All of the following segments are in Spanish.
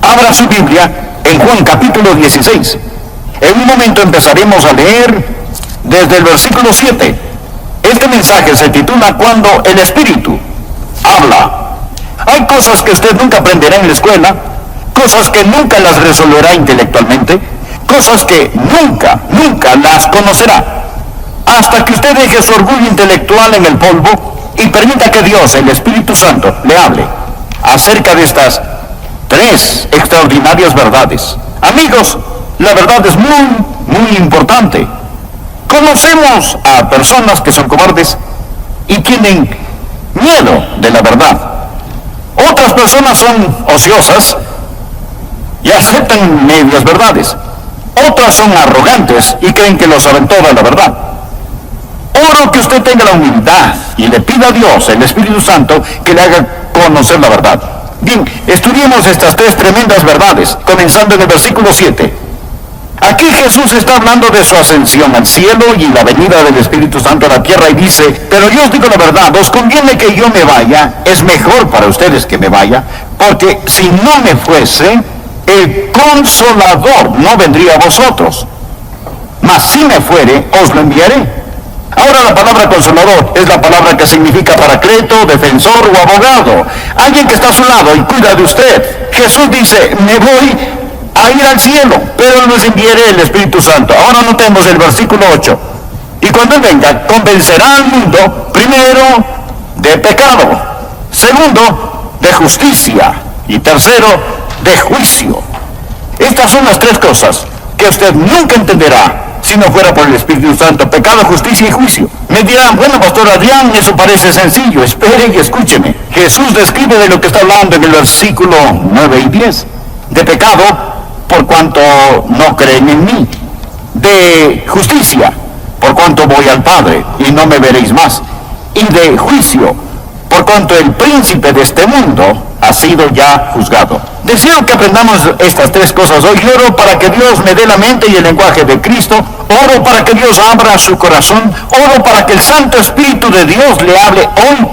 Abra su Biblia en Juan capítulo 16. En un momento empezaremos a leer desde el versículo 7. Este mensaje se titula Cuando el Espíritu habla. Hay cosas que usted nunca aprenderá en la escuela, cosas que nunca las resolverá intelectualmente, cosas que nunca las conocerá, hasta que usted deje su orgullo intelectual en el polvo y permita que Dios, el Espíritu Santo, le hable acerca de estas tres extraordinarias verdades. Amigos, la verdad es muy importante. Conocemos a personas que son cobardes y tienen miedo de la verdad. Otras personas son ociosas y aceptan medias verdades. Otras son arrogantes y creen que lo saben toda la verdad. Oro que usted tenga la humildad y le pida a Dios, el Espíritu Santo, que le haga conocer la verdad. Bien, estudiemos estas tres tremendas verdades, comenzando en el versículo 7. Aquí Jesús está hablando de su ascensión al cielo y la venida del Espíritu Santo a la tierra y dice: pero yo os digo la verdad, os conviene que yo me vaya, es mejor para ustedes que me vaya, porque si no me fuese, el Consolador no vendría a vosotros, mas si me fuere, os lo enviaré. Ahora la palabra consolador es la palabra que significa paracleto, defensor o abogado, alguien que está a su lado y cuida de usted. Jesús dice: me voy a ir al cielo, pero nos enviaré el Espíritu Santo. Ahora notemos el versículo 8. Y cuando Él venga, convencerá al mundo, primero, de pecado, segundo, de justicia, y tercero, de juicio. Estas son las tres cosas que usted nunca entenderá si no fuera por el Espíritu Santo: pecado, justicia y juicio. Me dirán: bueno, pastor Adrián, eso parece sencillo. Espere y escúcheme. Jesús describe de lo que está hablando en el versículo 9 y 10. De pecado, por cuanto no creen en mí. De justicia, por cuanto voy al Padre y no me veréis más. Y de juicio, por cuanto el príncipe de este mundo ha sido ya juzgado. Deseo que aprendamos estas tres cosas hoy. Oro para que Dios me dé la mente y el lenguaje de Cristo. Oro para que Dios abra su corazón. Oro para que el Santo Espíritu de Dios le hable hoy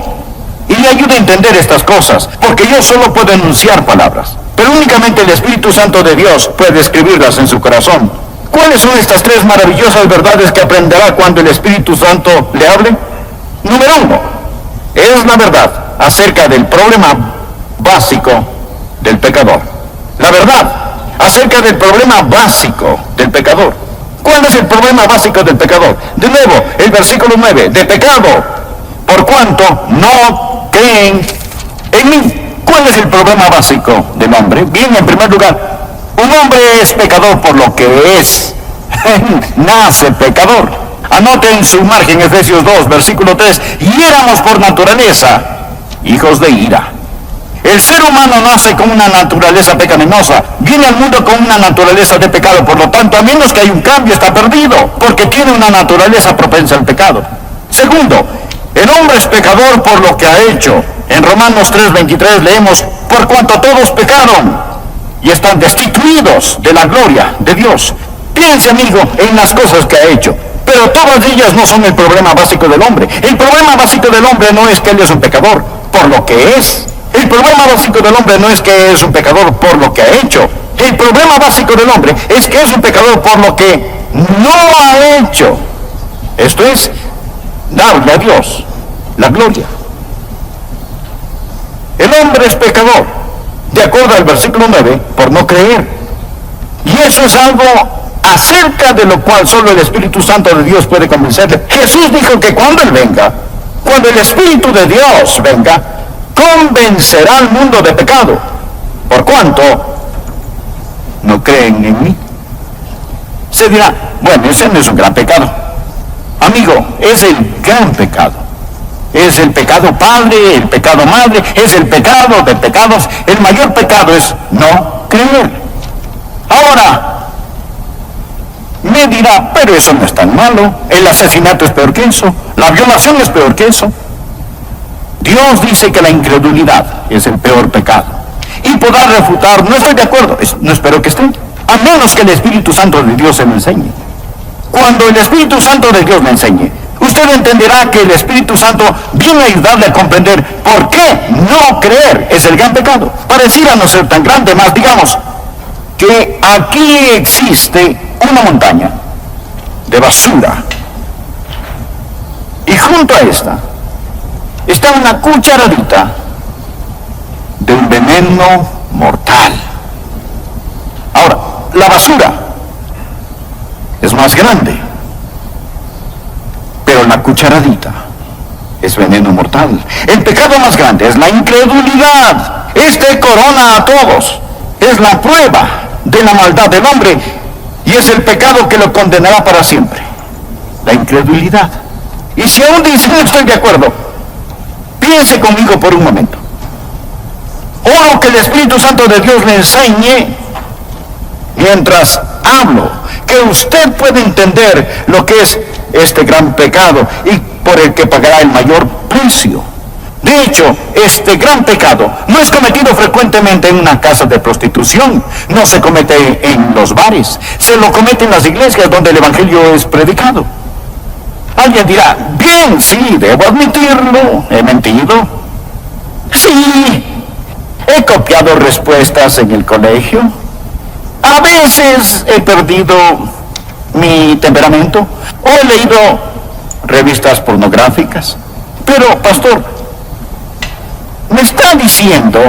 y le ayude a entender estas cosas, porque yo solo puedo enunciar palabras, pero únicamente el Espíritu Santo de Dios puede escribirlas en su corazón. ¿Cuáles son estas tres maravillosas verdades que aprenderá cuando el Espíritu Santo le hable? Número 1, es la verdad acerca del problema básico del pecador. La verdad acerca del problema básico del pecador. ¿Cuál es el problema básico del pecador? De nuevo, el versículo 9, de pecado, por cuanto no creen en mí. ¿Cuál es el problema básico del hombre? Bien, en primer lugar, un hombre es pecador por lo que es. Nace pecador. Anote en su margen Efesios 2, versículo 3, y éramos por naturaleza hijos de ira. El ser humano nace con una naturaleza pecaminosa, viene al mundo con una naturaleza de pecado, por lo tanto, a menos que haya un cambio, está perdido, porque tiene una naturaleza propensa al pecado. Segundo, el hombre es pecador por lo que ha hecho. En Romanos 3:23 leemos: por cuanto todos pecaron y están destituidos de la gloria de Dios. Piense, amigo, en las cosas que ha hecho, pero todas ellas no son el problema básico del hombre. El problema básico del hombre no es que él es un pecador por lo que es. El problema básico del hombre no es que es un pecador por lo que ha hecho. El problema básico del hombre es que es un pecador por lo que no ha hecho. Esto es, darle a Dios la gloria. El hombre es pecador, de acuerdo al versículo 9, por no creer. Y eso es algo acerca de lo cual solo el Espíritu Santo de Dios puede convencerle. Jesús dijo que cuando Él venga, cuando el Espíritu de Dios venga, convencerá al mundo de pecado, por cuanto no creen en mí. Se dirá: bueno, ese no es un gran pecado. Amigo, es el gran pecado. Es el pecado padre, el pecado madre, es el pecado de pecados. El mayor pecado es no creer. Ahora, me dirá: pero eso no es tan malo. El asesinato es peor que eso. La violación es peor que eso. Dios dice que la incredulidad es el peor pecado. Y podrá refutar: no estoy de acuerdo. No espero que esté. A menos que el Espíritu Santo de Dios se lo enseñe. Cuando el Espíritu Santo de Dios le enseñe, usted usted entenderá que el Espíritu Santo viene a ayudarle a comprender por qué no creer es el gran pecado. Pareciera no ser tan grande, más digamos que aquí existe una montaña de basura. Y junto a esta está una cucharadita de un veneno mortal. Ahora, la basura es más grande, pero la cucharadita es veneno mortal. El pecado más grande es la incredulidad. Este corona a todos. Es la prueba de la maldad del hombre y es el pecado que lo condenará para siempre. La incredulidad. Y si aún dice no estoy de acuerdo, piense conmigo por un momento. Oro que el Espíritu Santo de Dios le enseñe mientras hablo, que usted puede entender lo que es este gran pecado y por el que pagará el mayor precio. De hecho, este gran pecado no es cometido frecuentemente en una casa de prostitución, no se comete en los bares, se lo comete en las iglesias donde el Evangelio es predicado. Alguien dirá, bien, sí, debo admitirlo, he mentido. Sí, he copiado respuestas en el colegio. A veces he perdido mi temperamento o he leído revistas pornográficas. Pero, pastor, ¿me está diciendo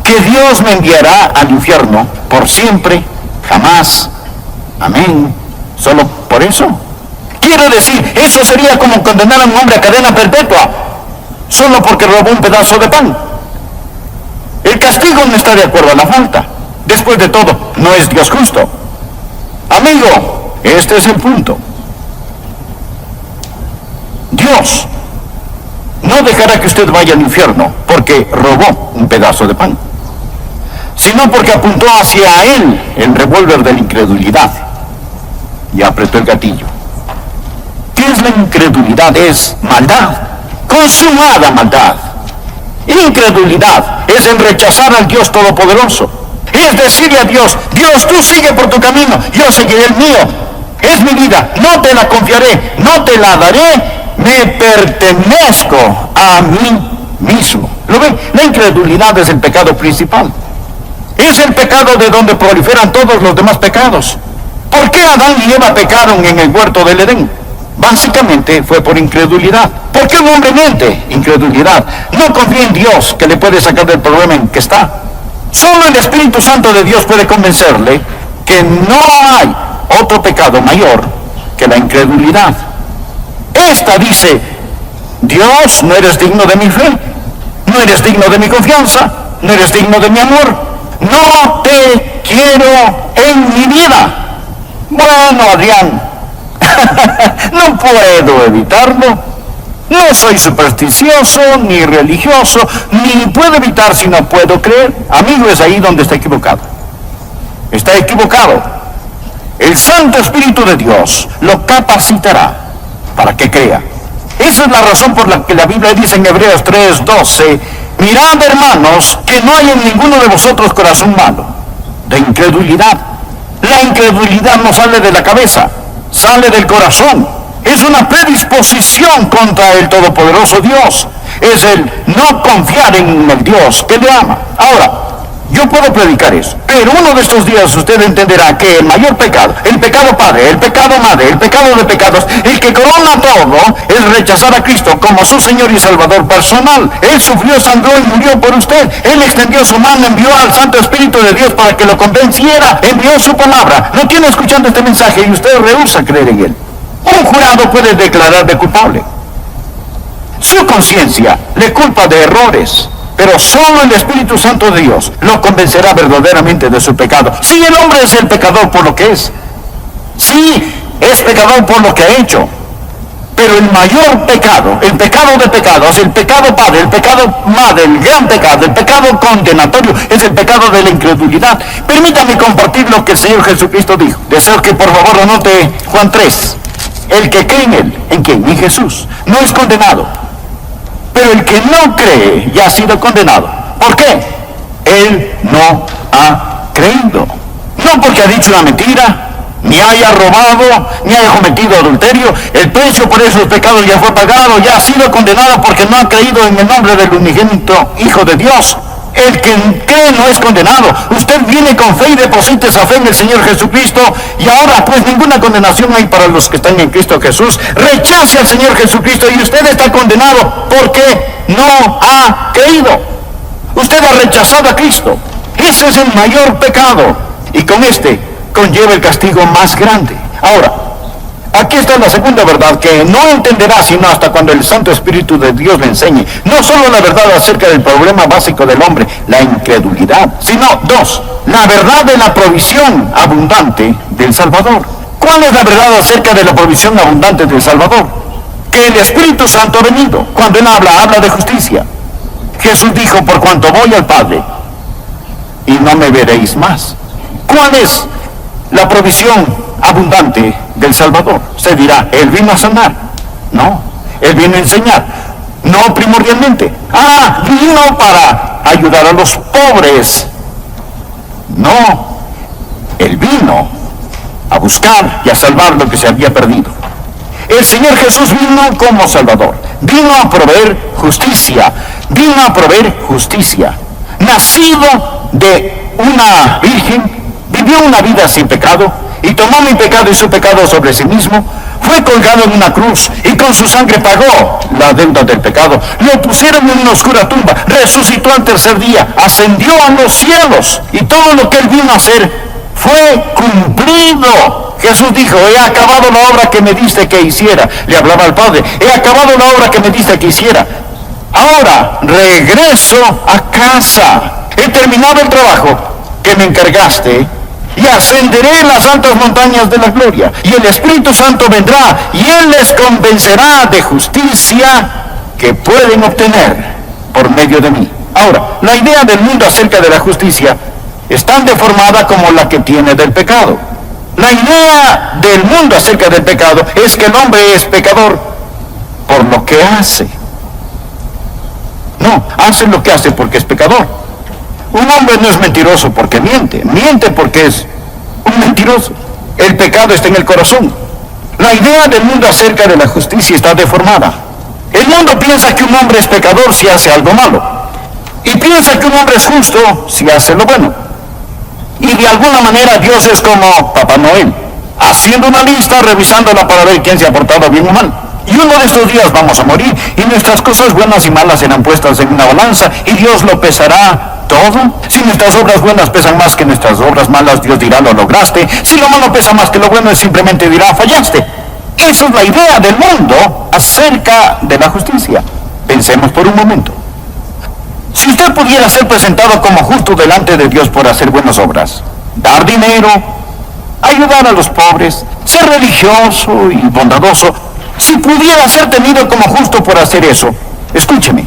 que Dios me enviará al infierno por siempre, jamás? Amén. ¿Solo por eso? Quiero decir, eso sería como condenar a un hombre a cadena perpetua, solo porque robó un pedazo de pan. El castigo no está de acuerdo a la falta. Después de todo, no es Dios justo. Amigo, este es el punto. Dios no dejará que usted vaya al infierno porque robó un pedazo de pan, sino porque apuntó hacia él el revólver de la incredulidad y apretó el gatillo. ¿Qué es la incredulidad? Es maldad, consumada maldad. Incredulidad es el rechazar al Dios Todopoderoso. Es decirle a Dios, Dios, tú sigue por tu camino, yo seguiré el mío. Es mi vida, no te la confiaré, no te la daré, me pertenezco a mí mismo. ¿Lo ven? La incredulidad es el pecado principal. Es el pecado de donde proliferan todos los demás pecados. ¿Por qué Adán y Eva pecaron en el huerto del Edén? Básicamente fue por incredulidad. ¿Por qué un hombre miente? Incredulidad. No confía en Dios que le puede sacar del problema en que está. Solo el Espíritu Santo de Dios puede convencerle que no hay otro pecado mayor que la incredulidad. Esta dice, Dios, no eres digno de mi fe, no eres digno de mi confianza, no eres digno de mi amor, no te quiero en mi vida. Bueno, Adrián, no puedo evitarlo. No soy supersticioso, ni religioso, ni puedo evitar si no puedo creer. Amigo, es ahí donde está equivocado. Está equivocado. El Santo Espíritu de Dios lo capacitará para que crea. Esa es la razón por la que la Biblia dice en Hebreos 3:12, mirad, hermanos, que no hay en ninguno de vosotros corazón malo, de incredulidad. La incredulidad no sale de la cabeza, sale del corazón. Es una predisposición contra el Todopoderoso Dios. Es el no confiar en el Dios que le ama. Ahora, yo puedo predicar eso, pero uno de estos días usted entenderá que el mayor pecado, el pecado padre, el pecado madre, el pecado de pecados, el que corona todo, es rechazar a Cristo como su Señor y Salvador personal. Él sufrió, sangró y murió por usted. Él extendió su mano, envió al Santo Espíritu de Dios para que lo convenciera, envió su palabra. Lo tiene escuchando este mensaje y usted rehúsa creer en él. Un jurado puede declararle culpable. Su conciencia le culpa de errores, pero solo el Espíritu Santo de Dios lo convencerá verdaderamente de su pecado. Sí, el hombre es el pecador por lo que es. Sí, es pecador por lo que ha hecho. Pero el mayor pecado, el pecado de pecados, el pecado padre, el pecado madre, el gran pecado, el pecado condenatorio, es el pecado de la incredulidad. Permítame compartir lo que el Señor Jesucristo dijo. Deseo que por favor anote Juan 3. El que cree en Él, ¿en quién? En Jesús, no es condenado. Pero el que no cree ya ha sido condenado. ¿Por qué? Él no ha creído. No porque ha dicho una mentira, ni haya robado, ni haya cometido adulterio. El precio por esos pecados ya fue pagado, ya ha sido condenado porque no ha creído en el nombre del unigénito Hijo de Dios. El que cree no es condenado. Usted viene con fe y deposita esa fe en el Señor Jesucristo, y ahora pues ninguna condenación hay para los que están en Cristo Jesús. Rechace al Señor Jesucristo y usted está condenado porque no ha creído. Usted ha rechazado a Cristo. Ese es el mayor pecado, y con este conlleva el castigo más grande. Ahora, aquí está la segunda verdad que no entenderá sino hasta cuando el Santo Espíritu de Dios le enseñe. No solo la verdad acerca del problema básico del hombre, la incredulidad, sino dos, la verdad de la provisión abundante del Salvador. ¿Cuál es la verdad acerca de la provisión abundante del Salvador? Que el Espíritu Santo ha venido. Cuando Él habla de justicia. Jesús dijo: por cuanto voy al Padre, y no me veréis más. ¿Cuál es la provisión abundante del Salvador? Se dirá: Él vino a sanar. No, Él vino a enseñar. No primordialmente. Vino para ayudar a los pobres. No, Él vino a buscar y a salvar lo que se había perdido. El Señor Jesús vino como Salvador. Vino a proveer justicia. Vino a proveer justicia. Nacido de una virgen, vivió una vida sin pecado, y tomó mi pecado y su pecado sobre sí mismo, fue colgado en una cruz, y con su sangre pagó la deuda del pecado. Lo pusieron en una oscura tumba, resucitó al tercer día, ascendió a los cielos, y todo lo que Él vino a hacer fue cumplido. Jesús dijo: he acabado la obra que me diste que hiciera. Le hablaba al Padre: he acabado la obra que me diste que hiciera. Ahora regreso a casa. He terminado el trabajo que me encargaste, y ascenderé en las altas montañas de la gloria, y el Espíritu Santo vendrá, y Él les convencerá de justicia que pueden obtener por medio de mí. Ahora, la idea del mundo acerca de la justicia es tan deformada como la que tiene del pecado. La idea del mundo acerca del pecado es que el hombre es pecador por lo que hace. No, hace lo que hace porque es pecador. Un hombre no es mentiroso porque miente, miente porque es un mentiroso. El pecado está en el corazón. La idea del mundo acerca de la justicia está deformada. El mundo piensa que un hombre es pecador si hace algo malo, y piensa que un hombre es justo si hace lo bueno. Y de alguna manera Dios es como Papá Noel, haciendo una lista, revisándola para ver quién se ha portado bien o mal. Y uno de estos días vamos a morir, y nuestras cosas buenas y malas serán puestas en una balanza, y Dios lo pesará todo. Si nuestras obras buenas pesan más que nuestras obras malas, Dios dirá: lo lograste. Si lo malo pesa más que lo bueno, Él simplemente dirá: fallaste. Esa es la idea del mundo acerca de la justicia. Pensemos por un momento. Si usted pudiera ser presentado como justo delante de Dios por hacer buenas obras, dar dinero, ayudar a los pobres, ser religioso y bondadoso, si pudiera ser tenido como justo por hacer eso, escúcheme,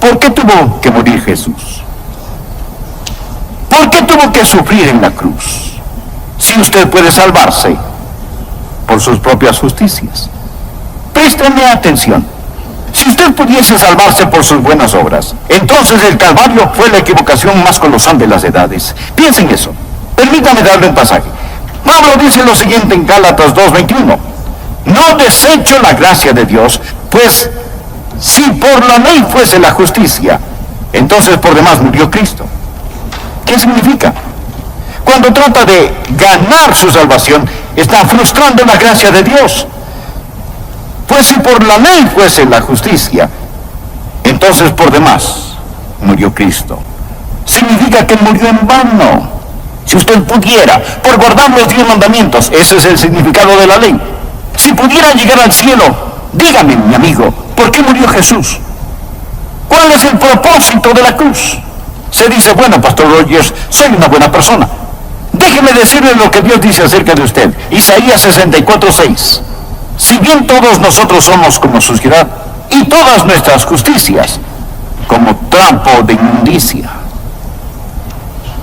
¿por qué tuvo que morir Jesús? ¿Por qué tuvo que sufrir en la cruz? Si usted puede salvarse por sus propias justicias. Présteme atención. Si usted pudiese salvarse por sus buenas obras, entonces el Calvario fue la equivocación más colosal de las edades. Piensen eso. Permítame darle un pasaje. Pablo dice lo siguiente en Gálatas 2:21. No desecho la gracia de Dios, pues si por la ley fuese la justicia, entonces por demás murió Cristo. ¿Qué significa? Cuando trata de ganar su salvación, está frustrando la gracia de Dios. Pues si por la ley fuese la justicia, entonces por demás murió Cristo. Significa que murió en vano. Si usted pudiera, por guardar los 10 mandamientos, ese es el significado de la ley. Si pudiera llegar al cielo, dígame, mi amigo, ¿por qué murió Jesús? ¿Cuál es el propósito de la cruz? Se dice: bueno, Pastor Rogers, soy una buena persona. Déjeme decirle lo que Dios dice acerca de usted. Isaías 64:6. Si bien todos nosotros somos como suciedad, y todas nuestras justicias como trapo de inmundicia.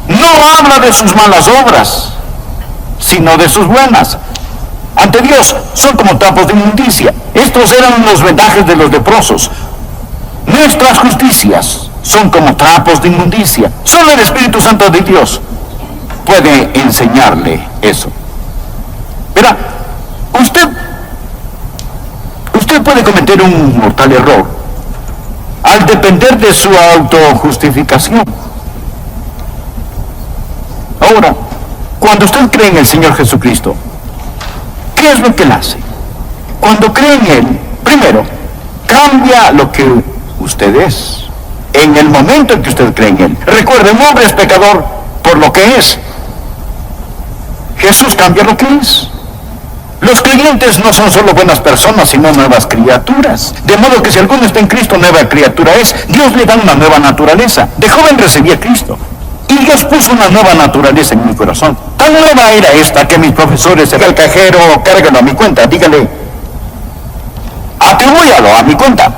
No habla de sus malas obras, sino de sus buenas. Ante Dios son como trapos de inmundicia. Estos eran los vendajes de los leprosos. Nuestras justicias son como trapos de inmundicia. Solo el Espíritu Santo de Dios puede enseñarle eso. Verá, usted puede cometer un mortal error al depender de su autojustificación. Ahora, cuando usted cree en el Señor Jesucristo, ¿qué es lo que él hace? Cuando cree en él, primero, cambia lo que usted es. En el momento en que usted cree en él. Recuerde, un hombre es pecador por lo que es. Jesús cambia lo que es. Los creyentes no son solo buenas personas, sino nuevas criaturas. De modo que si alguno está en Cristo, nueva criatura es. Dios le da una nueva naturaleza. De joven recibí a Cristo. Y Dios puso una nueva naturaleza en mi corazón. Tan nueva era esta que mis profesores, el cajero, cárgalo a mi cuenta. Dígale, atribúyalo a mi cuenta.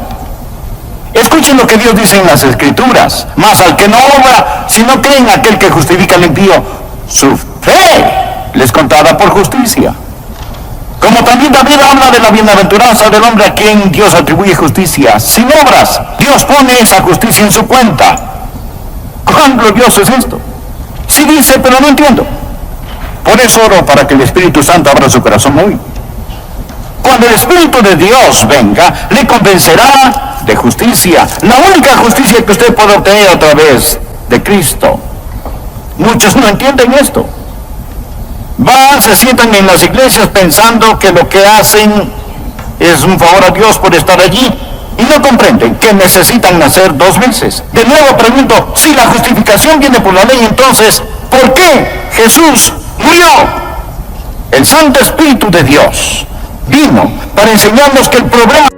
Escuchen lo que Dios dice en las Escrituras. Mas al que no obra, si no cree en aquel que justifica al impío, su fe les contada por justicia. Como también David habla de la bienaventuranza del hombre a quien Dios atribuye justicia. Sin obras, Dios pone esa justicia en su cuenta. ¿Cuán glorioso es esto? Sí dice, pero no entiendo. Por eso oro para que el Espíritu Santo abra su corazón hoy. Cuando el Espíritu de Dios venga, le convencerá de justicia. La única justicia que usted puede obtener a través de Cristo. Muchos no entienden esto. Van, se sientan en las iglesias pensando que lo que hacen es un favor a Dios por estar allí. Y no comprenden que necesitan nacer dos veces. De nuevo pregunto, si la justificación viene por la ley, entonces, ¿por qué Jesús murió? El Santo Espíritu de Dios vino para enseñarnos que el problema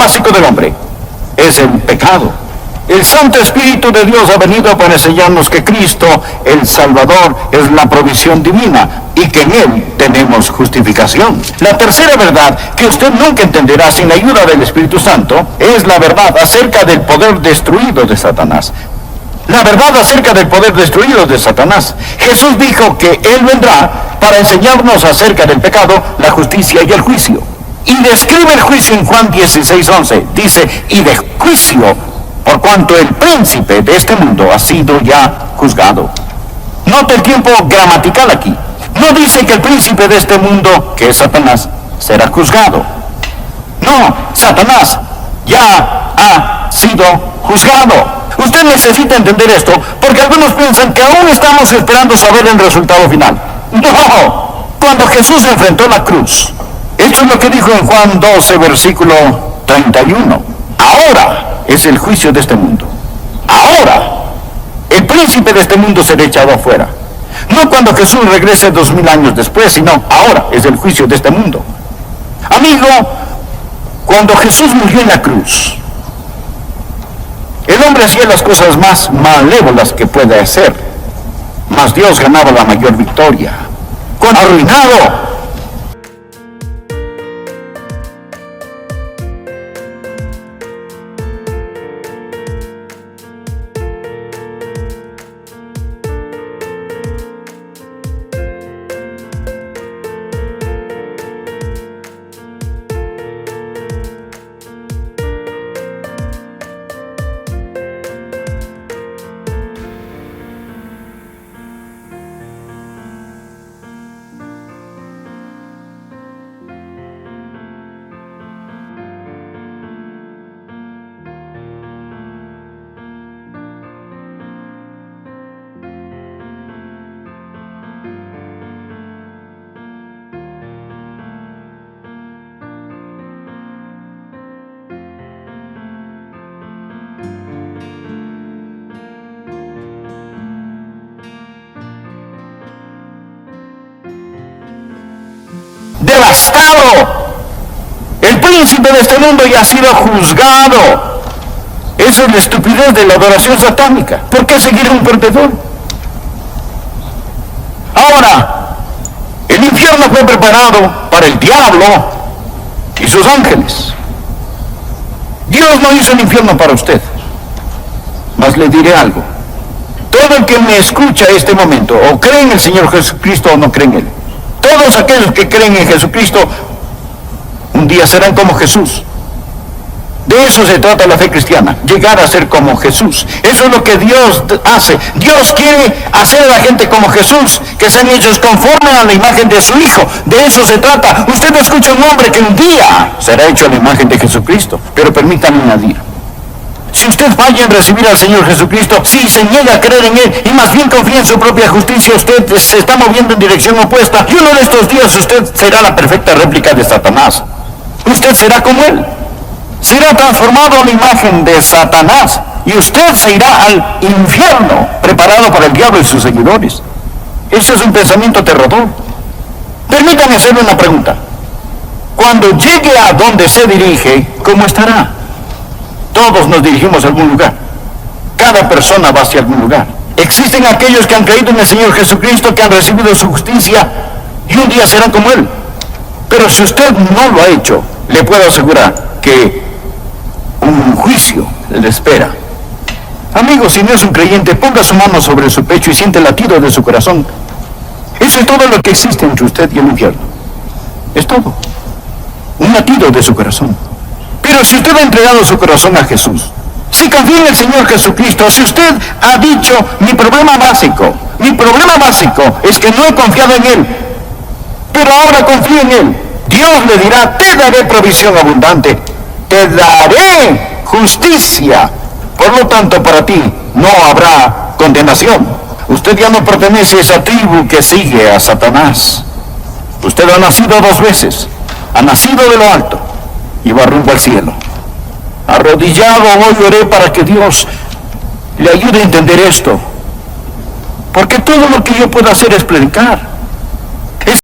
básico del hombre es el pecado. El Santo Espíritu de Dios ha venido para enseñarnos que Cristo, el Salvador, es la provisión divina y que en Él tenemos justificación. La tercera verdad que usted nunca entenderá sin la ayuda del Espíritu Santo es la verdad acerca del poder destruido de Satanás. La verdad acerca del poder destruido de Satanás. Jesús dijo que Él vendrá para enseñarnos acerca del pecado, la justicia y el juicio. Y describe el juicio en Juan 16:11. Dice, y de juicio, por cuanto el príncipe de este mundo ha sido ya juzgado. Note el tiempo gramatical aquí. No dice que el príncipe de este mundo, que es Satanás, será juzgado. No, Satanás ya ha sido juzgado. Usted necesita entender esto, porque algunos piensan que aún estamos esperando saber el resultado final. No, cuando Jesús enfrentó la cruz, esto es lo que dijo en Juan 12, versículo 31. Ahora es el juicio de este mundo. Ahora, el príncipe de este mundo será echado afuera. No cuando Jesús regrese 2000 años después, sino ahora es el juicio de este mundo. Amigo, cuando Jesús murió en la cruz, el hombre hacía las cosas más malévolas que puede hacer, mas Dios ganaba la mayor victoria. Con arruinado. El príncipe de este mundo ya ha sido juzgado. Esa es la estupidez de la adoración satánica. ¿Por qué seguir a un perdedor? Ahora, el infierno fue preparado para el diablo y sus ángeles. Dios no hizo el infierno para usted. Mas le diré algo. Todo el que me escucha en este momento, o cree en el Señor Jesucristo o no cree en Él, todos aquellos que creen en Jesucristo, un día serán como Jesús. De eso se trata la fe cristiana, llegar a ser como Jesús. Eso es lo que Dios hace. Dios quiere hacer a la gente como Jesús, que sean hechos conforme a la imagen de su Hijo. De eso se trata. Usted escucha a un hombre que un día será hecho a la imagen de Jesucristo. Pero permítame añadir, si usted falla en recibir al Señor Jesucristo, si se niega a creer en Él y más bien confía en su propia justicia, usted se está moviendo en dirección opuesta. Y uno de estos días usted será la perfecta réplica de Satanás. Usted será como Él. Será transformado a la imagen de Satanás y usted se irá al infierno preparado para el diablo y sus seguidores. Ese es un pensamiento aterrador. Permítame hacerle una pregunta. Cuando llegue a donde se dirige, ¿cómo estará? Todos nos dirigimos a algún lugar. Cada persona va hacia algún lugar. Existen aquellos que han creído en el Señor Jesucristo, que han recibido su justicia y un día serán como Él. Pero si usted no lo ha hecho, le puedo asegurar que un juicio le espera. Amigo, si no es un creyente, ponga su mano sobre su pecho y siente el latido de su corazón. Eso es todo lo que existe entre usted y el infierno. Es todo. Un latido de su corazón. Pero si usted ha entregado su corazón a Jesús, si confía en el Señor Jesucristo, si usted ha dicho, mi problema básico es que no he confiado en Él, pero ahora confío en Él, Dios le dirá, te daré provisión abundante, te daré justicia. Por lo tanto, para ti no habrá condenación. Usted ya no pertenece a esa tribu que sigue a Satanás. Usted ha nacido 2 veces. Ha nacido de lo alto y va rumbo al cielo. Arrodillado hoy oré para que Dios le ayude a entender esto. Porque todo lo que yo puedo hacer es predicar.